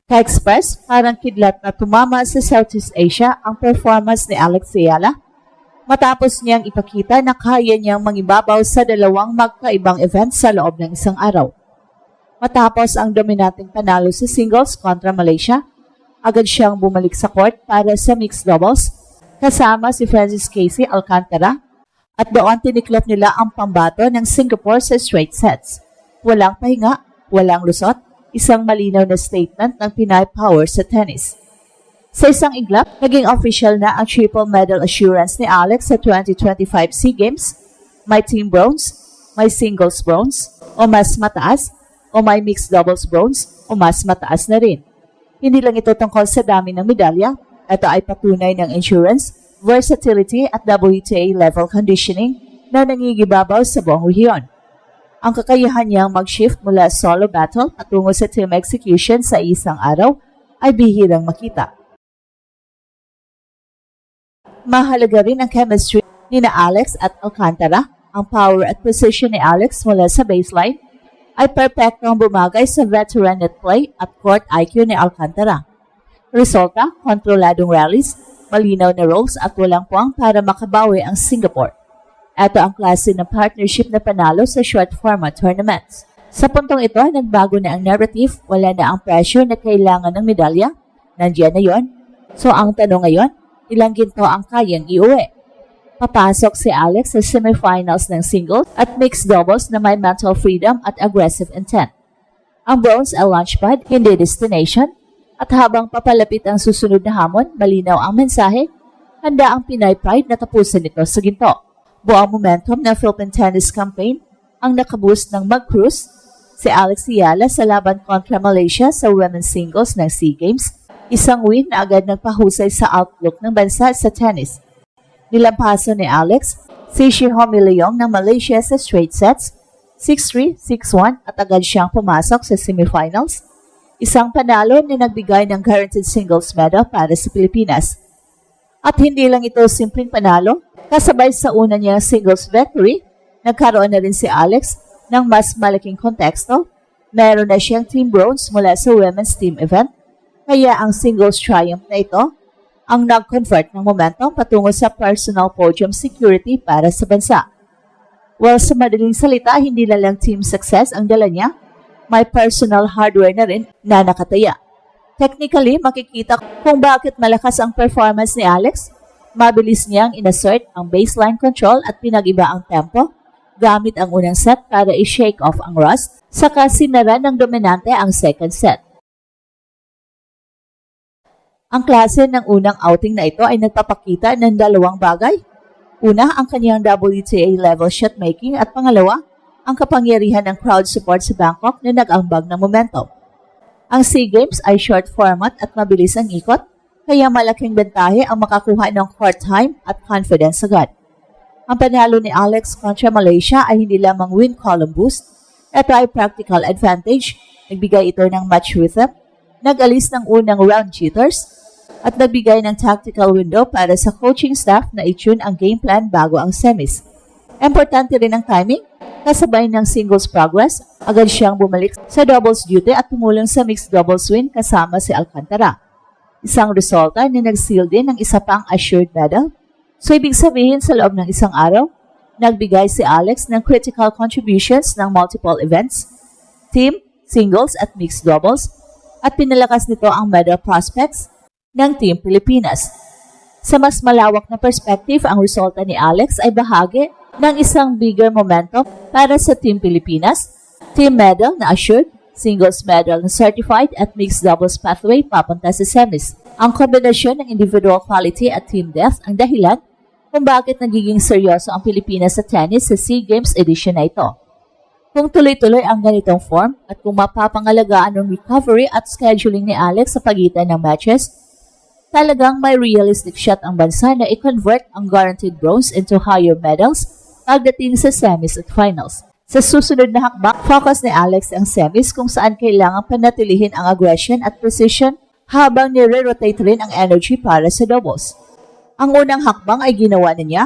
Ka-express, parang kidlat na tumama sa Southeast Asia ang performance ni Alex Ayala matapos niyang ipakita na kaya niyang mangibabaw sa dalawang magkaibang events sa loob ng isang araw. Matapos ang dominanteng panalo sa singles kontra Malaysia, agad siyang bumalik sa court para sa mixed doubles kasama si Francis Casey Alcantara at doon tiniklop nila ang pambato ng Singapore sa straight sets. Walang pahinga, walang lusot, isang malinaw na statement ng Pinay power sa tennis. Sa isang iglap, naging official na ang triple medal assurance ni Alex sa 2025 SEA Games. May team bronze, may singles bronze, o mas mataas, o may mixed doubles bronze, o mas mataas na rin. Hindi lang ito tungkol sa dami ng medalya, ito ay patunay ng endurance, versatility at WTA level conditioning na nangigibabaw sa buong rehiyon. Ang kakayahan niyang mag-shift mula solo battle patungo sa team execution sa isang araw ay bihirang makita. Mahalaga rin ang chemistry ni na Alex at Alcantara. Ang power at precision ni Alex mula sa baseline ay perpektong bumagay sa veteran net play at court IQ ni Alcantara. Resulta, kontroladong rallies, malinaw na rolls at walang puwang para makabawi ang Singapore. Ito ang klase ng partnership na panalo sa short format tournaments. Sa puntong ito, nagbago na ang narrative, wala na ang pressure na kailangan ng medalya. Nandiyan na yon. So ang tanong ngayon, ilang ginto ang kayang iuwi? Papasok si Alex sa semifinals ng singles at mixed doubles na may mental freedom at aggressive intent. Ang bronze ay launchpad, hindi destination. At habang papalapit ang susunod na hamon, malinaw ang mensahe, handa ang Pinay Pride na tapusin ito sa ginto. Buong momentum ng Philippine Tennis Campaign ang nakaboost ng mag-cruise si Alex Ayala sa laban kontra Malaysia sa women's singles ng SEA Games, isang win na agad nagpahusay sa outlook ng bansa sa tennis. Nilampaso ni Alex si Shihomi Leong ng Malaysia sa straight sets, 6-3, 6-1 at agad siyang pumasok sa semifinals, isang panalo na nagbigay ng guaranteed singles medal para sa Pilipinas. At hindi lang ito simpleng panalo, kasabay sa una niyang singles victory, nagkaroon na rin si Alex ng mas malaking konteksto. Meron na siyang team bronze mula sa women's team event, kaya ang singles triumph na ito ang nag-convert ng momentum patungo sa personal podium security para sa bansa. Well, sa madaling salita, hindi lang team success ang dala niya, may personal hardware na rin na nakataya. Technically, makikita kung bakit malakas ang performance ni Alex. Mabilis niyang inassert ang baseline control at pinag-iba ang tempo gamit ang unang set para i-shake off ang rust, saka sinara ng dominante ang second set. Ang klase ng unang outing na ito ay nagpapakita ng dalawang bagay. Una, ang kanyang WTA level shotmaking at pangalawa, ang kapangyarihan ng crowd support sa Bangkok na nag-ambag ng momentum. Ang SEA Games ay short format at mabilis ang ikot, kaya malaking bentahe ang makakuha ng court time at confidence agad. Ang panalo ni Alex kontra Malaysia ay hindi lamang win column boost, ito ay practical advantage, nagbigay ito ng match rhythm, nag-alis ng unang round jitters, at nagbigay ng tactical window para sa coaching staff na i-tune ang game plan bago ang semis. Importante rin ang timing, kasabay ng singles progress, agad siyang bumalik sa doubles duty at tumulong sa mixed doubles win kasama si Alcantara. Isang resulta na nag-seal din ng isa pang assured medal. So ibig sabihin sa loob ng isang araw, nagbigay si Alex ng critical contributions ng multiple events, team, singles at mixed doubles, at pinalakas nito ang medal prospects ng Team Pilipinas. Sa mas malawak na perspective, ang resulta ni Alex ay bahagi ng isang bigger momentum para sa Team Pilipinas, team medal na assured, singles medal na certified at mixed doubles pathway papunta sa semis. Ang kombinasyon ng individual quality at team depth ang dahilan kung bakit nagiging seryoso ang Pilipinas sa tennis sa SEA Games edition na ito. Kung tuloy-tuloy ang ganitong form at kung mapapangalagaan ng recovery at scheduling ni Alex sa pagitan ng matches, talagang may realistic shot ang bansa na i-convert ang guaranteed bronze into higher medals pagdating sa semis at finals. Sa susunod na hakbang, focus ni Alex ang semis kung saan kailangan panatilihin ang aggression at precision habang nire-rotate rin ang energy para sa doubles. Ang unang hakbang ay ginawa na niya,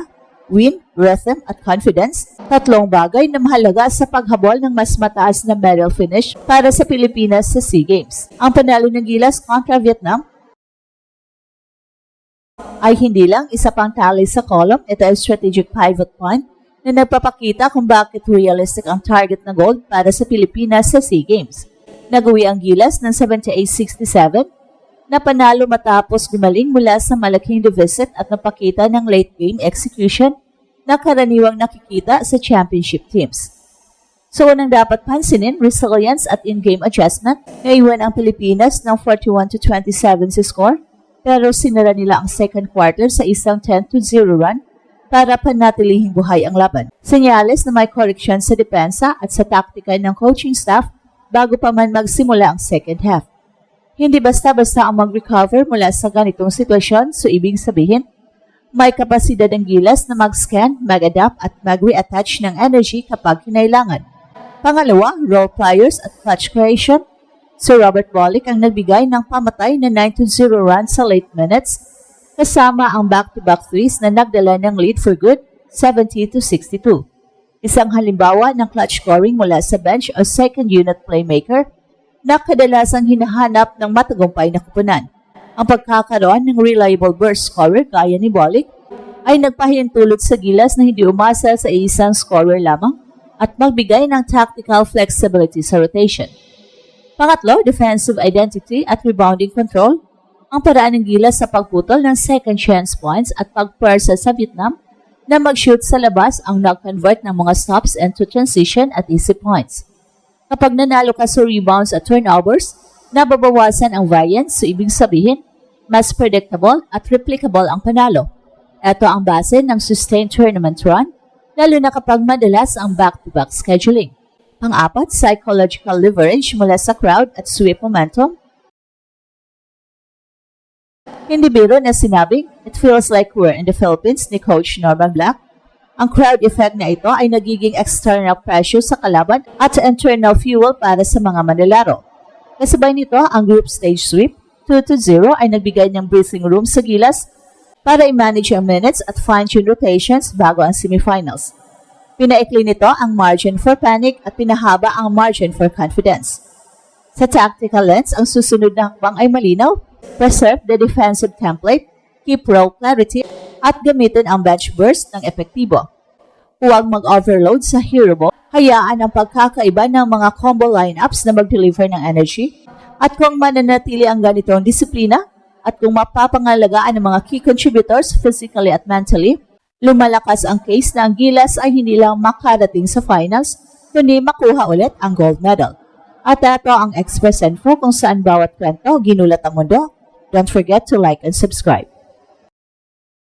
win, rhythm at confidence, tatlong bagay na mahalaga sa paghabol ng mas mataas na medal finish para sa Pilipinas sa SEA Games. Ang panalo ng Gilas kontra Vietnam ay hindi lang isa pang tally sa column, ito ay strategic pivot point na nagpapakita kung bakit realistic ang target na gold para sa Pilipinas sa SEA Games. Nag-uwi ang Gilas ng 78-67 na panalo matapos gumaling mula sa malaking deficit at napakita ng late game execution na karaniwang nakikita sa championship teams. So unang dapat pansinin, resilience at in-game adjustment. Naiwan ang Pilipinas ng 41-27 sa score, pero sinara nila ang second quarter sa isang 10-0 run para panatilihing buhay ang laban. Senyales na may correction sa depensa at sa taktika ng coaching staff bago pa man magsimula ang second half. Hindi basta-basta ang mag-recover mula sa ganitong sitwasyon, so ibig sabihin, may kapasidad ang Gilas na mag-scan, mag-adapt at mag-reattach ng energy kapag kinailangan. Pangalawa, role players at clutch creation. So Robert Bolick ang nagbigay ng pamatay na 9-0 run sa late minutes, kasama ang back-to-back threes na nagdala ng lead for good, 70-62. Isang halimbawa ng clutch scoring mula sa bench o second unit playmaker na kadalasang hinahanap ng matagumpay na kupunan. Ang pagkakaroon ng reliable burst scorer gaya ni Bolick ay nagpahintulot sa Gilas na hindi umasa sa isang scorer lamang at magbigay ng tactical flexibility sa rotation. Pangatlo, defensive identity at rebounding control. Ang paraan ng Gilas sa pagputol ng second chance points at pagpersa sa Vietnam na mag-shoot sa labas ang nag-convert ng mga stops into transition at easy points. Kapag nanalo ka sa rebounds at turnovers, nababawasan ang variance, so ibig sabihin, mas predictable at replicable ang panalo. Ito ang base ng sustained tournament run, lalo na kapag madalas ang back-to-back scheduling. Pang-apat, psychological leverage mula sa crowd at sweep momentum. Hindi biro na sinabing, "It feels like we're in the Philippines" ni Coach Norman Black. Ang crowd effect na ito ay nagiging external pressure sa kalaban at internal fuel para sa mga manlalaro. Kasabay nito, ang group stage sweep 2-0 ay nagbigay ng breathing room sa Gilas para i-manage ang minutes at fine-tune rotations bago ang semifinals. Pinaikli nito ang margin for panic at pinahaba ang margin for confidence. Sa tactical lens, ang susunod na hakbang ay malinaw: preserve the defensive template, keep role clarity, at gamitin ang bench burst ng epektibo. Huwag mag-overload sa hero ball, hayaan ang pagkakaiba ng mga combo lineups na mag-deliver ng energy, at kung mananatili ang ganitong disiplina, at kung mapapangalagaan ng mga key contributors physically at mentally, lumalakas ang case na ang Gilas ay hindi lang makarating sa finals, kundi makuha ulit ang gold medal. At ito ang Express Info kung saan bawat kwento ginulat ang mundo. Don't forget to like and subscribe.